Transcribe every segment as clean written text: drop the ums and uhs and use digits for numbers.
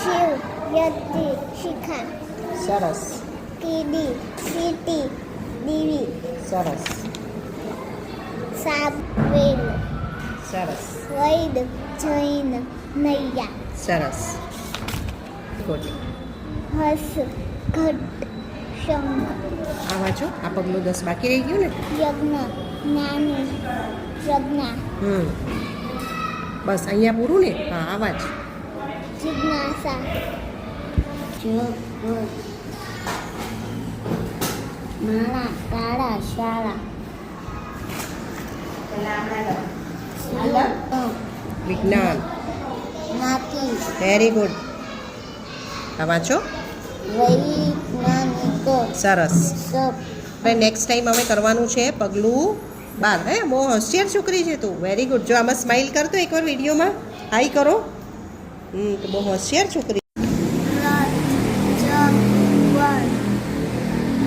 શિવ, યતિ, શિખા, સરસ. કીડી, સીટી, દીવી, સરસ. સાબવેલ, સરસ. વૈદ, જૈન, નૈયા, સરસ. ગુડ. હસ, ઘટ, શંખ, આ વાંચો. આ પગલું 10 બાકી રહી ગયું ને. યજ્ઞ, જ્ઞાની, પ્રજ્ઞા, બસ અહીંયા પૂરું ને. હા આ વાંચ. જિજ્ઞાસા, જગ, માળા, તાળા, શાળા, વિજ્ઞાન. નાતી, વેરી ગુડ. આ વાંચો. વૈજ્ઞાનિકો, સરસ. સપ, આપણે નેક્સ્ટ ટાઈમ હવે કરવાનું છે પગલું 12. હે બહુ હોશિયાર છોકરી છે તું. Very good. જો આમાં સ્માઇલ કરતો એકવાર વિડીયોમાં હાઈ કરો. તો બહુ હોશિયાર છોકરી. રથ, જગ, વડ,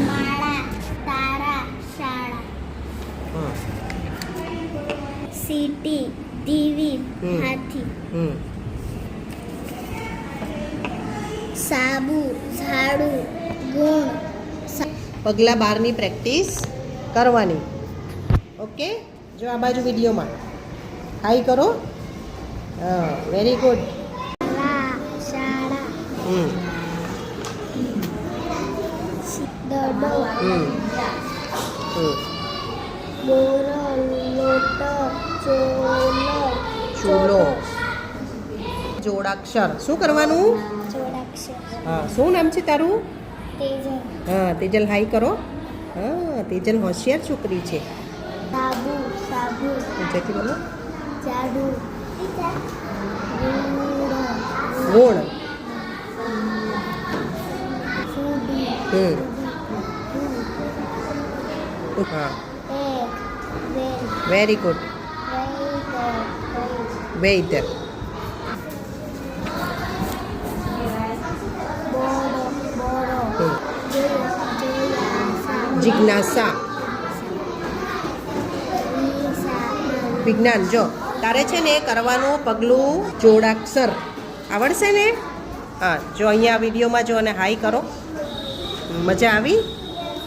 માળા, તારા, શાળા, સીટી, દીવી, હાથી, સાબુ, ઝાડુ, ગુણ, પગલા 12ની પ્રેક્ટિસ કરવાની. ઓકે. જો આ બાજુ વિડીયોમાં હાઈ કરો. હા વેરી ગુડ. શાળા, દડો, બોરો, લોટો, ચૂલો. જોડાક્ષર. શું કરવાનું? જોડાક્ષર, હા શું નામ છે તારું? તેજલ, હા તેજલ હાઈ કરો. હા તેજલ હોશિયાર છોકરી છે. સાબુ, સાબુ, જતી બોલો. જાડુ, ગુણ. ફૂડી, હા વેલ, વેરી ગુડ. વેઇટ. બોરો, જિજ્ઞાસા. વિજ્ઞાન. જો તારે છે ને કરવાનું પગલું જોડાક્ષર આવડશે ને. હા જો અહીંયા વિડીયોમાં જો અને હાઈ કરો. મજા આવી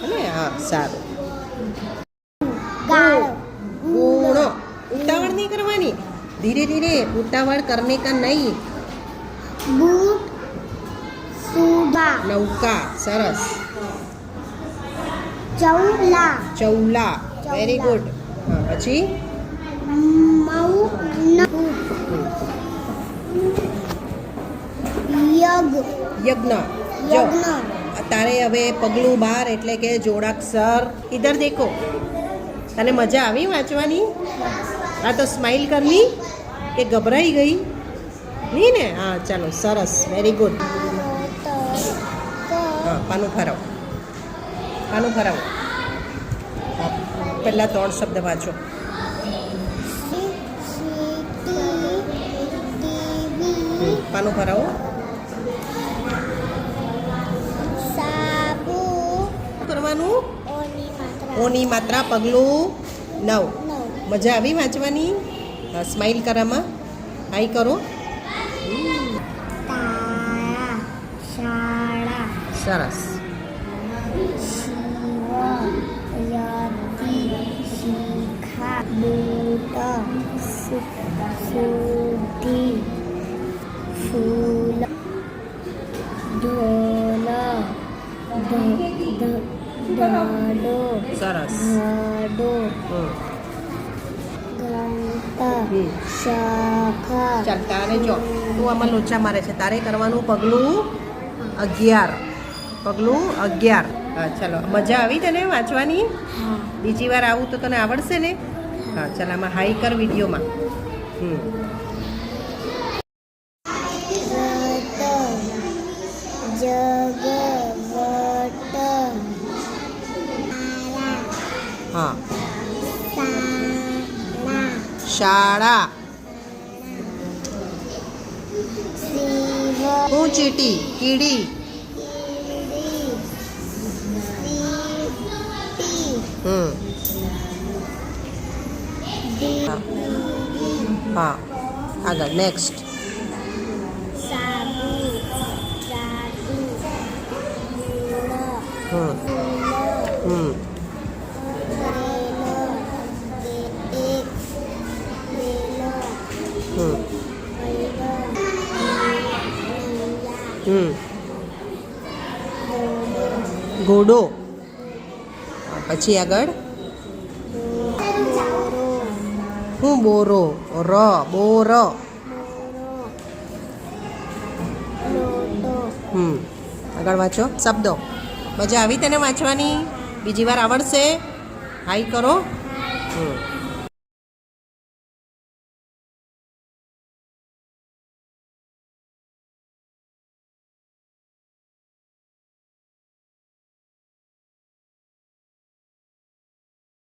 ને. હા સારું. ગુણો. ઉતાવળ નહીં કરવાની. ધીરે ધીરે. ઉતાવળ કરને કા નહીં. બૂટ, સુબા, નૌકા. સરસ. ચૌલા, ચૌલા. Very good. હા પછી યજ્ઞ. જો તારે હવે પગલું 12 એટલે કે જોડાક્ષર. ઇધર દેખો. તને મજા આવી વાંચવાની? આ તો સ્માઇલ કરની કે ગભરાઈ ગઈ નહીં ને. હા ચાલો સરસ. Very good. હા પાનું ફરાવો. પાનું ફરાવો. હા પહેલાં 3 શબ્દ વાંચો. પાનું ફરાવો. સાબુ, કરવાનું ઓની ઓની માત્રા પગલું 9. મજા આવી વાંચવાની? સ્માઇલ કરામાં હાઈ કરો. તારા, શાળા, સરસ. શિવ, યતિ, શિખા, બૂટ, સુધી, ફૂલ, ઢોલ, દાડો, સરસ. ઘડો, ઘંટા, શાખા. ચાલ તારે જો તું આમાં લોચા મારે છે. તારે કરવાનું પગલું 11. પગલું 11. હા ચાલો. મજા આવી તને વાંચવાની? બીજી વાર આવું તો તને આવડશે ને. હા ચાલ આમાં હાઈ કર વિડીયોમાં. હા શાળા. હું ચીટી. કીડી. હા આગળ નેક્સ્ટ. સાબુ, હમ હમ હમ હમ ઘોડો. પછી આગળ હું બોરો ર બોર. આગળ વાંચો શબ્દો. મજા આવી તને વાંચવાની? બીજી વાર આવડશે? હાઈ કરો.